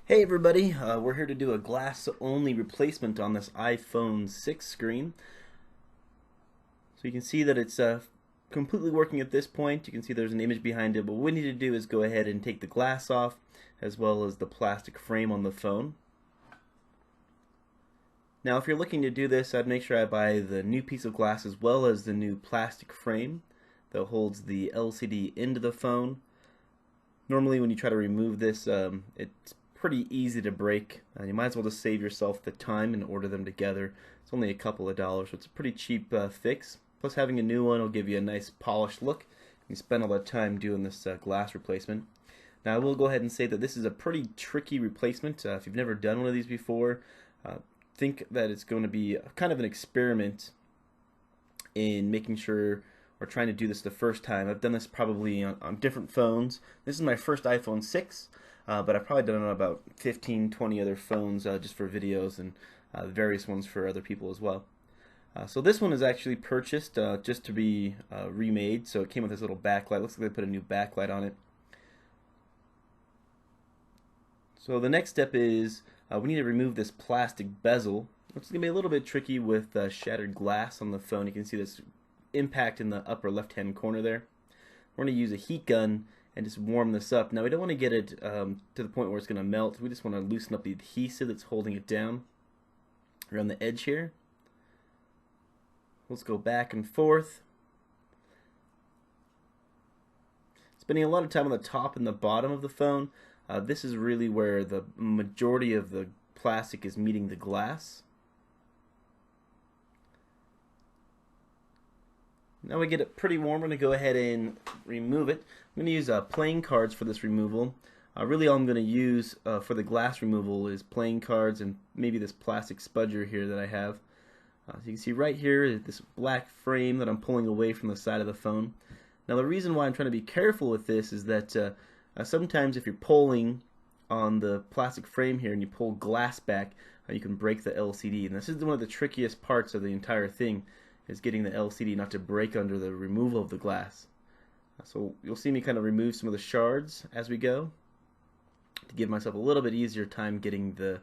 Hey everybody, we're here to do a glass-only replacement on this iPhone 6 screen. So you can see that it's completely working at this point. You can see there's an image behind it, but what we need to do is go ahead and take the glass off as well as the plastic frame on the phone. Now if you're looking to do this, I'd make sure I buy the new piece of glass as well as the new plastic frame that holds the LCD into the phone. Normally when you try to remove this, it's pretty easy to break. You might as well just save yourself the time and order them together. It's only a couple of dollars, so it's a pretty cheap fix. Plus having a new one will give you a nice polished look. You spend all that time doing this glass replacement. Now I will go ahead and say that this is a pretty tricky replacement. If you've never done one of these before, think that it's going to be kind of an experiment in making sure or trying to do this the first time. I've done this probably on different phones. This is my first iPhone 6, but I've probably done it on about 15, 20 other phones just for videos and various ones for other people as well. So this one is actually purchased just to be remade, so it came with this little backlight. Looks like they put a new backlight on it. So the next step is we need to remove this plastic bezel. It's going to be a little bit tricky with shattered glass on the phone. You can see this impact in the upper left hand corner there. We're going to use a heat gun and just warm this up. Now we don't want to get it to the point where it's going to melt. We just want to loosen up the adhesive that's holding it down around the edge here. Let's go back and forth. Spending a lot of time on the top and the bottom of the phone. This is really where the majority of the plastic is meeting the glass. Now we get it pretty warm, we're going to go ahead and remove it. I'm going to use playing cards for this removal. Really all I'm going to use for the glass removal is playing cards and maybe this plastic spudger here that I have. So you can see right here is this black frame that I'm pulling away from the side of the phone. Now the reason why I'm trying to be careful with this is that sometimes if you're pulling on the plastic frame here and you pull glass back, you can break the LCD. And this is one of the trickiest parts of the entire thing, is getting the LCD not to break under the removal of the glass. So you'll see me kind of remove some of the shards as we go to give myself a little bit easier time getting the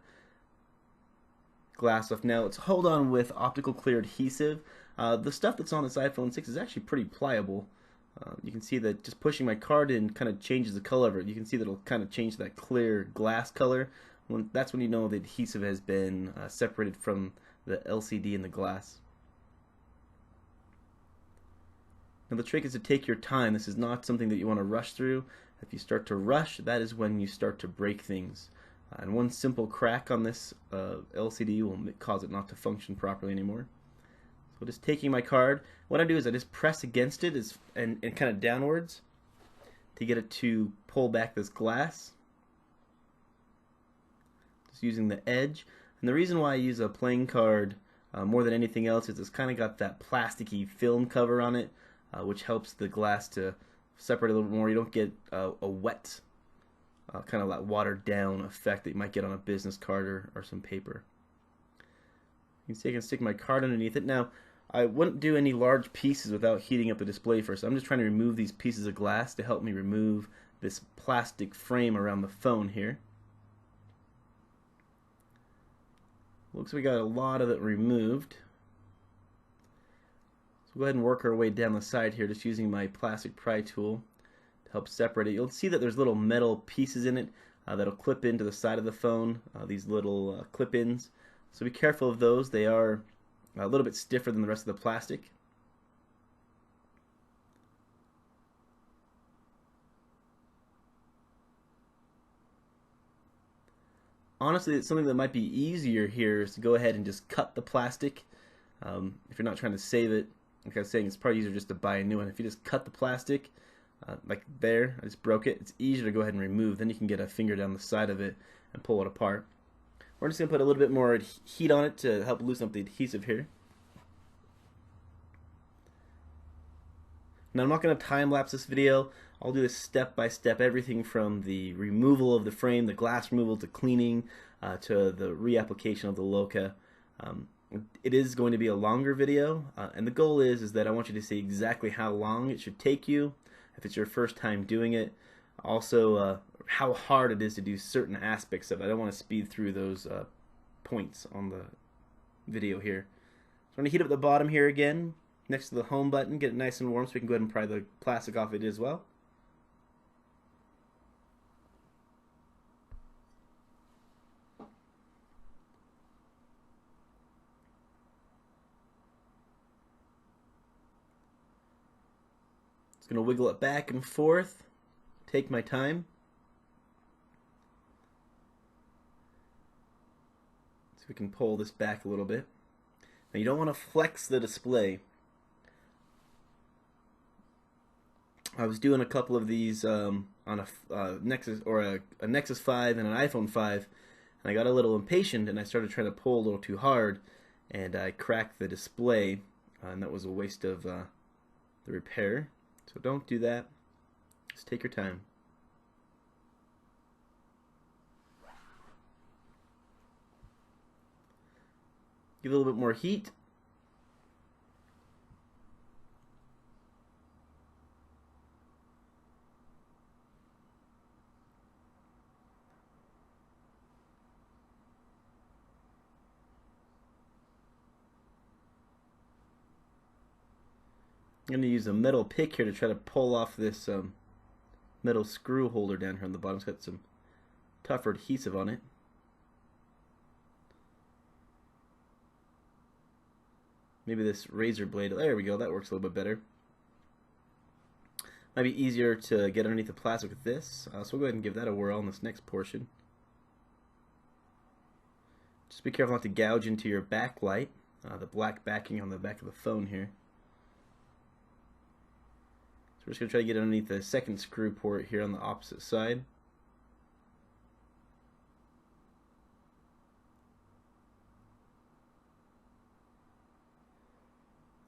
glass off. Now let's hold on with optical clear adhesive. The stuff that's on this iPhone 6 is actually pretty pliable. You can see that just pushing my card in kind of changes the color of it. You can see that it'll kind of change that clear glass color. That's when you know the adhesive has been separated from the LCD and the glass. Now the trick is to take your time. This is not something that you want to rush through. If you start to rush, that is when you start to break things. And one simple crack on this LCD will cause it not to function properly anymore. So just taking my card, what I do is I just press against it and kind of downwards to get it to pull back this glass. Just using the edge. And the reason why I use a playing card more than anything else is it's kind of got that plasticky film cover on it. Which helps the glass to separate a little bit more. You don't get a wet, kind of like watered down effect that you might get on a business card or some paper. You can see I can stick my card underneath it. Now, I wouldn't do any large pieces without heating up the display first. I'm just trying to remove these pieces of glass to help me remove this plastic frame around the phone here. Looks like we got a lot of it removed. So go ahead and work our way down the side here, just using my plastic pry tool to help separate it. You'll see that there's little metal pieces in it that'll clip into the side of the phone, these little clip-ins. So be careful of those. They are a little bit stiffer than the rest of the plastic. Honestly, it's something that might be easier here is to go ahead and just cut the plastic if you're not trying to save it. Like I was saying, it's probably easier just to buy a new one. If you just cut the plastic, like there, I just broke it, it's easier to go ahead and remove. Then you can get a finger down the side of it and pull it apart. We're just going to put a little bit more heat on it to help loosen up the adhesive here. Now I'm not going to time-lapse this video. I'll do this step by step, everything from the removal of the frame, the glass removal, to cleaning, to the reapplication of the Loca. It is going to be a longer video, and the goal is that I want you to see exactly how long it should take you if it's your first time doing it. Also, how hard it is to do certain aspects of it. I don't want to speed through those points on the video here. So I'm going to heat up the bottom here again, next to the home button, get it nice and warm so we can go ahead and pry the plastic off it as well. Just going to wiggle it back and forth, take my time. So we can pull this back a little bit. Now you don't want to flex the display. I was doing a couple of these on a Nexus or a Nexus 5 and an iPhone 5, and I got a little impatient and I started trying to pull a little too hard, and I cracked the display, and that was a waste of the repair. So don't do that. Just take your time. Give it a little bit more heat. I'm going to use a metal pick here to try to pull off this metal screw holder down here on the bottom. It's got some tougher adhesive on it. Maybe this razor blade, there we go, that works a little bit better. Might be easier to get underneath the plastic with this, so we'll go ahead and give that a whirl on this next portion. Just be careful not to gouge into your backlight, the black backing on the back of the phone here. So we're just going to try to get underneath the second screw port here on the opposite side.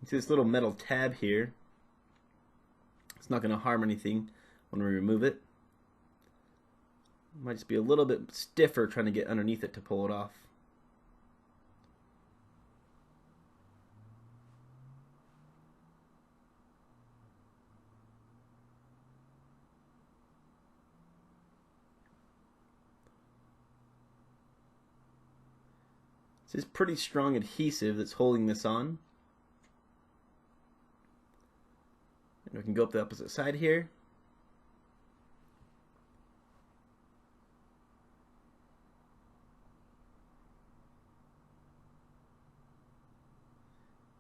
See this little metal tab here. It's not going to harm anything when we remove it. Might just be a little bit stiffer trying to get underneath it to pull it off. This is pretty strong adhesive that's holding this on. We can go up the opposite side here.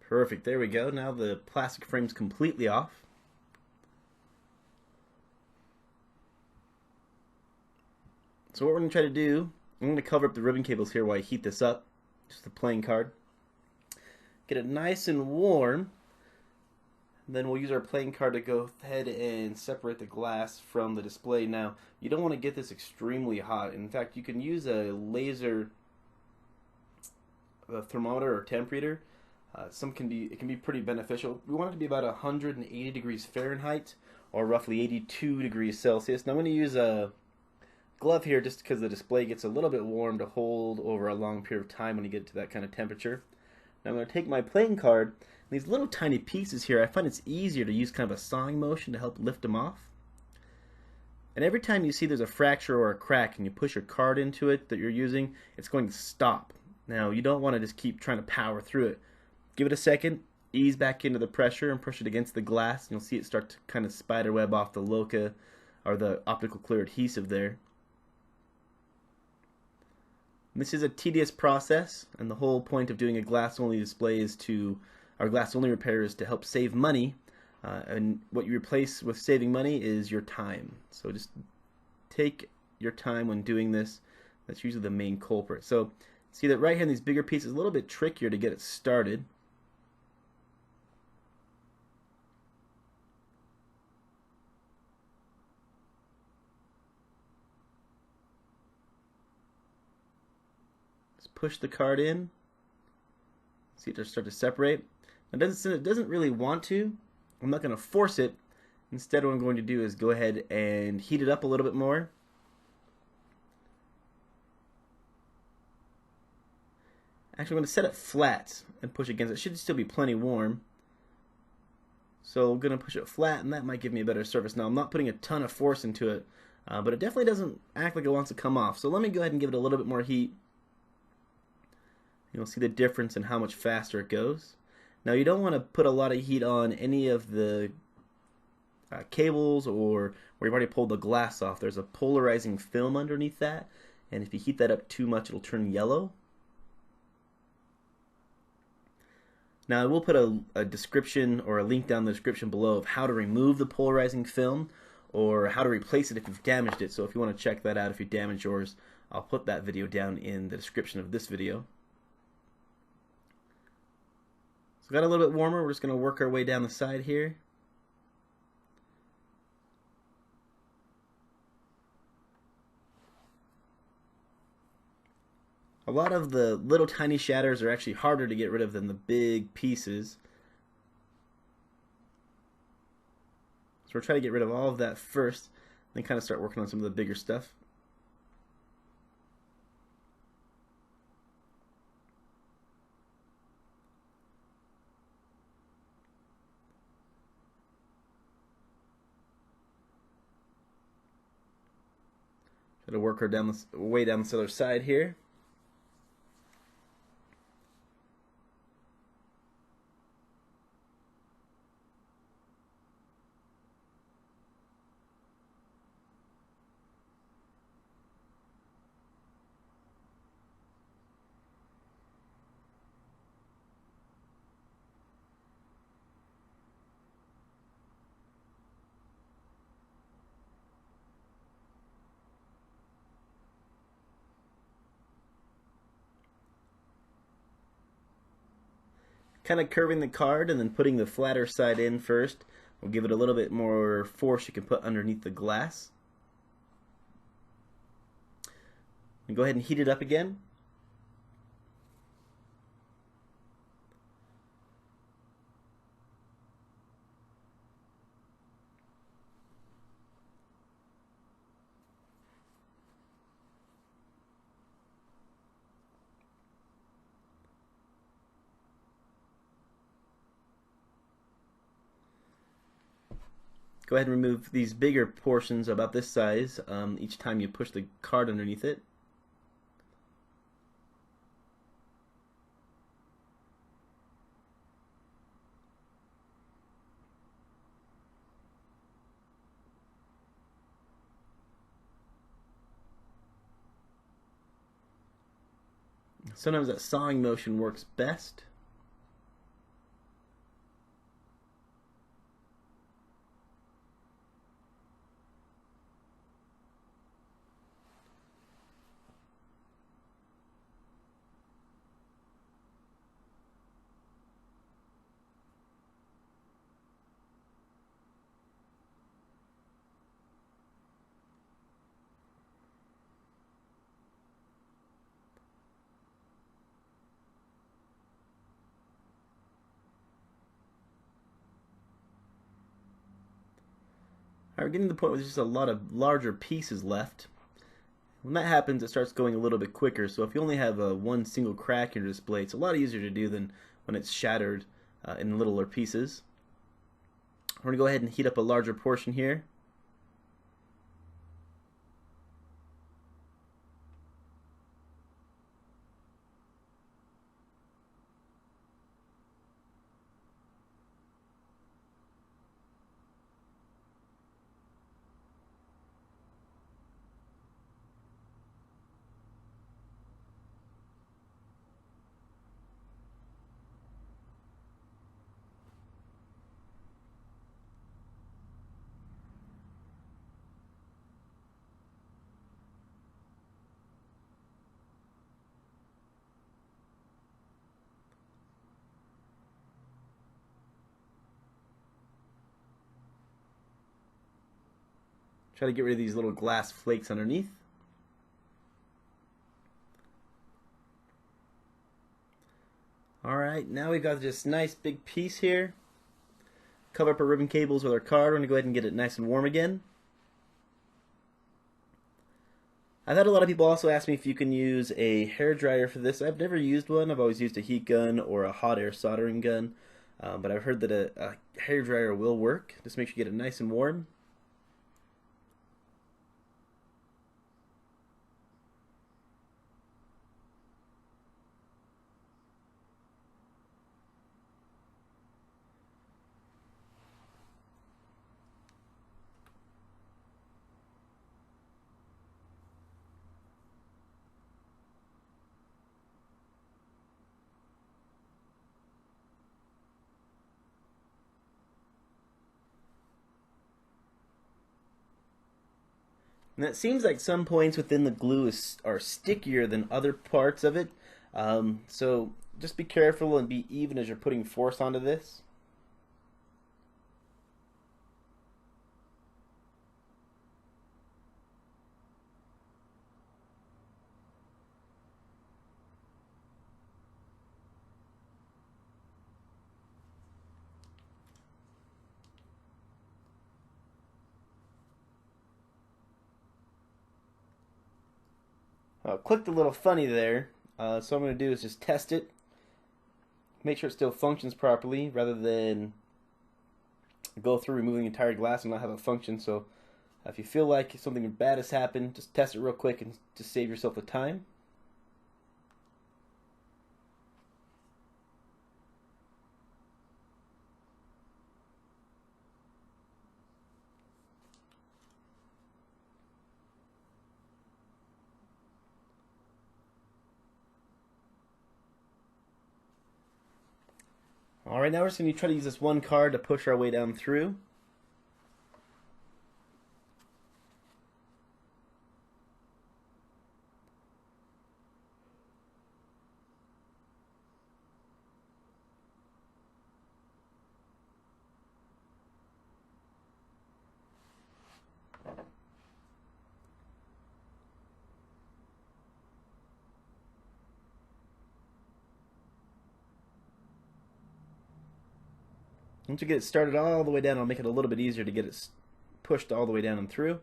Perfect, there we go. Now the plastic frame's completely off. So what we're going to try to do, I'm going to cover up the ribbon cables here while I heat this up. Just the playing card. Get it nice and warm. Then we'll use our playing card to go ahead and separate the glass from the display. Now, you don't want to get this extremely hot. In fact, you can use a laser thermometer or temp reader. It can be pretty beneficial. We want it to be about 180 degrees Fahrenheit or roughly 82 degrees Celsius. Now I'm going to use a glove here just because the display gets a little bit warm to hold over a long period of time when you get to that kind of temperature. Now I'm going to take my playing card. These little tiny pieces here, I find it's easier to use kind of a sawing motion to help lift them off. And every time you see there's a fracture or a crack and you push your card into it that you're using, it's going to stop. Now you don't want to just keep trying to power through it. Give it a second, ease back into the pressure and push it against the glass, and you'll see it start to kind of spider web off the loca or the optical clear adhesive there. This is a tedious process, and the whole point of doing a glass-only display is to, or glass-only repair is to help save money, and what you replace with saving money is your time. So just take your time when doing this. That's usually the main culprit. So see that right here in these bigger pieces, a little bit trickier to get it started. Push the card in. See it just start to separate. It doesn't really want to. I'm not going to force it. Instead, what I'm going to do is go ahead and heat it up a little bit more. Actually, I'm going to set it flat and push against it. It should still be plenty warm. So I'm going to push it flat, and that might give me a better surface. Now, I'm not putting a ton of force into it. but it definitely doesn't act like it wants to come off. So let me go ahead and give it a little bit more heat. You'll see the difference in how much faster it goes. Now you don't want to put a lot of heat on any of the cables or where you've already pulled the glass off. There's a polarizing film underneath that, and if you heat that up too much, it'll turn yellow. Now I will put a description or a link down the description below of how to remove the polarizing film or how to replace it if you've damaged it. So if you want to check that out, if you damage yours, I'll put that video down in the description of this video. So got a little bit warmer. We're just going to work our way down the side here. A lot of the little tiny shatters are actually harder to get rid of than the big pieces. So we're trying to get rid of all of that first, then kind of start working on some of the bigger stuff. Try to work her down way down this other side here. Kind of curving the card and then putting the flatter side in first will give it a little bit more force you can put underneath the glass. And go ahead and heat it up again. Go ahead and remove these bigger portions about this size each time you push the card underneath it. Sometimes that sawing motion works best. Alright, we're getting to the point where there's just a lot of larger pieces left. When that happens, it starts going a little bit quicker. So if you only have one single crack in your display, it's a lot easier to do than when it's shattered in littler pieces. We're going to go ahead and heat up a larger portion here. Try to get rid of these little glass flakes underneath. Alright, now we've got this nice big piece here. Cover up our ribbon cables with our card. We're going to go ahead and get it nice and warm again. I've had a lot of people also ask me if you can use a hair dryer for this. I've never used one. I've always used a heat gun or a hot air soldering gun. But I've heard that a hair dryer will work. Just make sure you get it nice and warm. And it seems like some points within the glue are stickier than other parts of it. So just be careful and be even as you're putting force onto this. Clicked a little funny there. So what I'm going to do is just test it. Make sure it still functions properly rather than go through removing the entire glass and not have it function. So if you feel like something bad has happened, just test it real quick and just save yourself the time. Alright, now we're just going to try to use this one card to push our way down through. Once you get it started all the way down, it'll make it a little bit easier to get it pushed all the way down and through.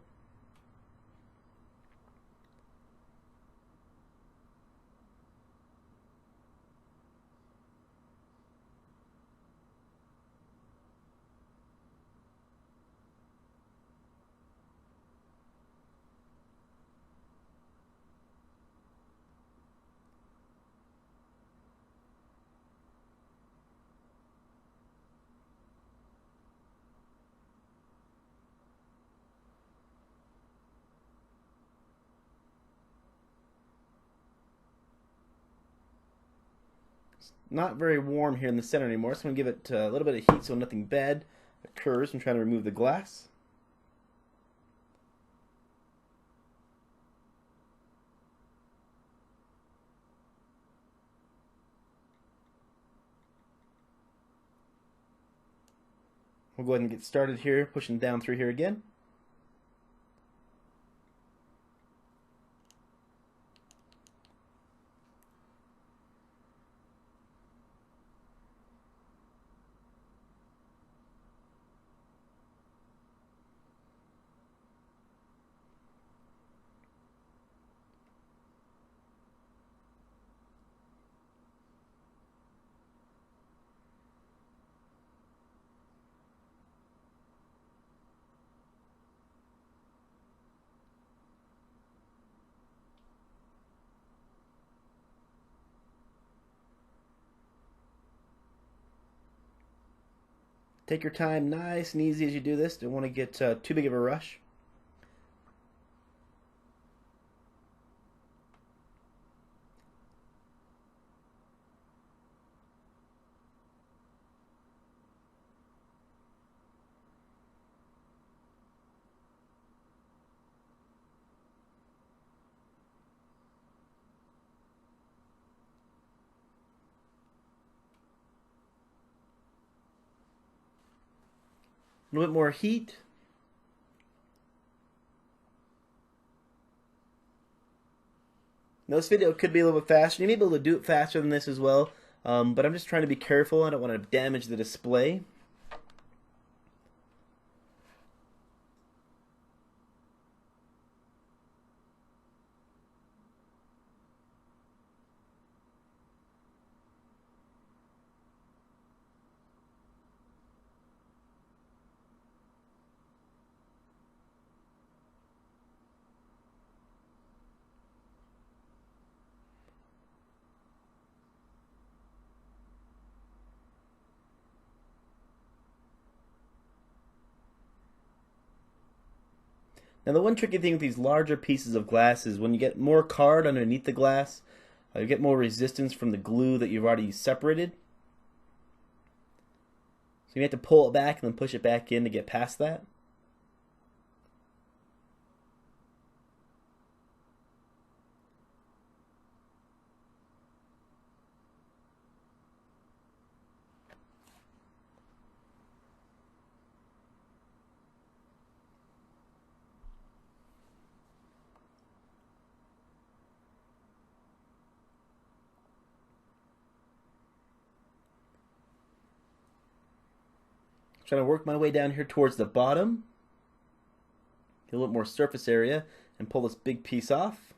It's not very warm here in the center anymore, so I'm going to give it a little bit of heat so nothing bad occurs. I'm trying to remove the glass. We'll go ahead and get started here, pushing down through here again. Take your time nice and easy as you do this. Don't want to get too big of a rush. A little bit more heat. Now this video could be a little bit faster. You may be able to do it faster than this as well, but I'm just trying to be careful. I don't want to damage the display. Now the one tricky thing with these larger pieces of glass is when you get more card underneath the glass, you get more resistance from the glue that you've already separated. So you have to pull it back and then push it back in to get past that. Trying to work my way down here towards the bottom. Get a little more surface area and pull this big piece off.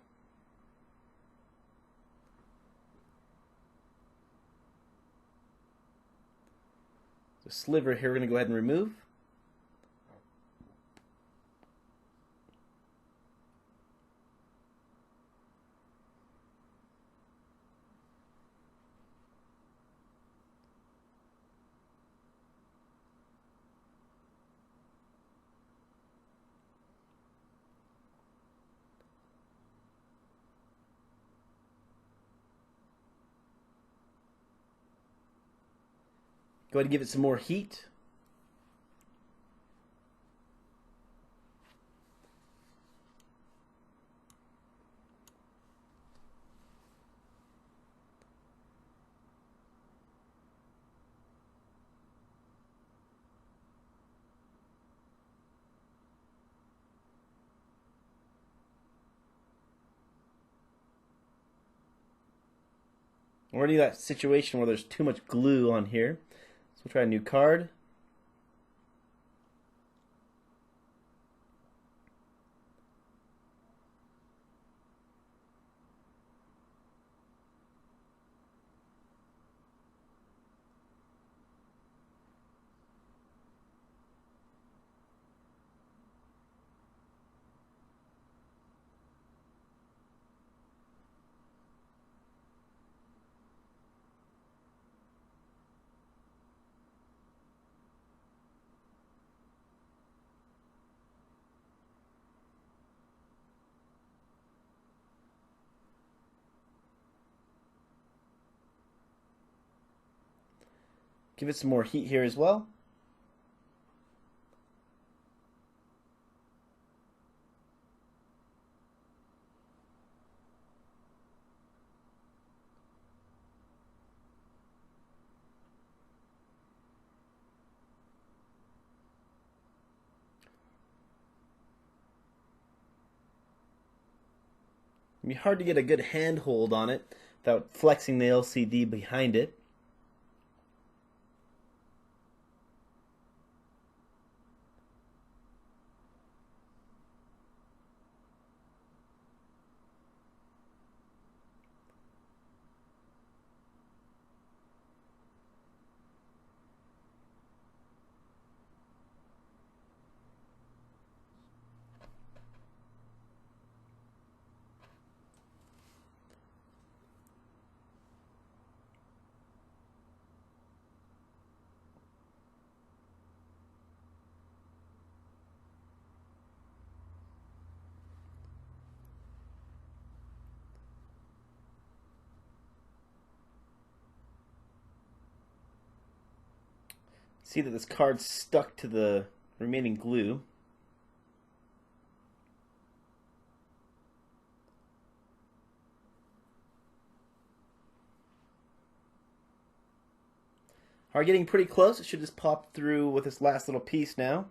The sliver here we're going to go ahead and remove. Go ahead and give it some more heat. We're already in that situation where there's too much glue on here. So we'll try a new card. Give it some more heat here as well. It'd be hard to get a good handhold on it without flexing the LCD behind it. See that this card's stuck to the remaining glue. Are getting pretty close. It should just pop through with this last little piece now.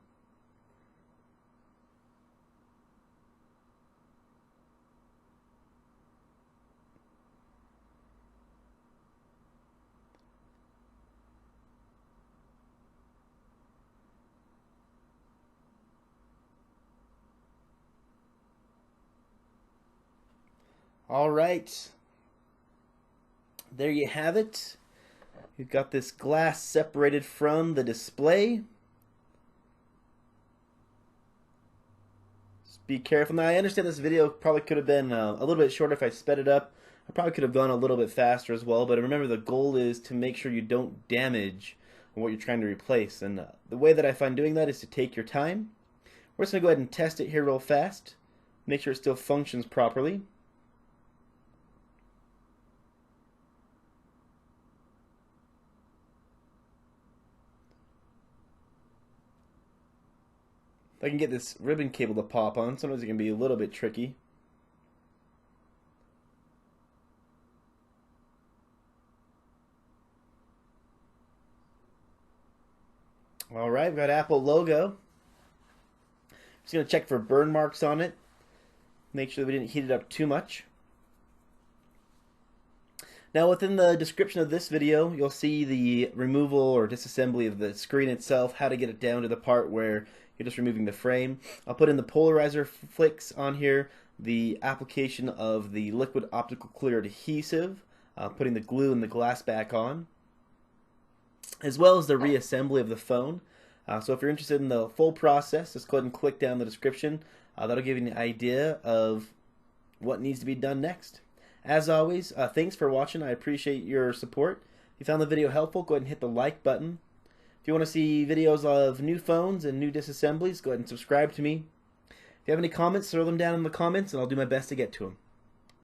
All right, there you have it. You've got this glass separated from the display. Just be careful. Now, I understand this video probably could have been a little bit shorter if I sped it up. I probably could have gone a little bit faster as well, but remember the goal is to make sure you don't damage what you're trying to replace. And the way that I find doing that is to take your time. We're just going to go ahead and test it here real fast. Make sure it still functions properly. If I can get this ribbon cable to pop on, sometimes it can be a little bit tricky. Alright, we've got Apple logo. Just going to check for burn marks on it. Make sure that we didn't heat it up too much. Now within the description of this video, you'll see the removal or disassembly of the screen itself, how to get it down to the part where you're just removing the frame. I'll put in the polarizer flicks on here, the application of the liquid optical clear adhesive, putting the glue and the glass back on, as well as the reassembly of the phone. So if you're interested in the full process, just go ahead and click down the description. That'll give you an idea of what needs to be done next. As always, thanks for watching. I appreciate your support. If you found the video helpful, go ahead and hit the like button. If you want to see videos of new phones and new disassemblies, go ahead and subscribe to me. If you have any comments, throw them down in the comments and I'll do my best to get to them.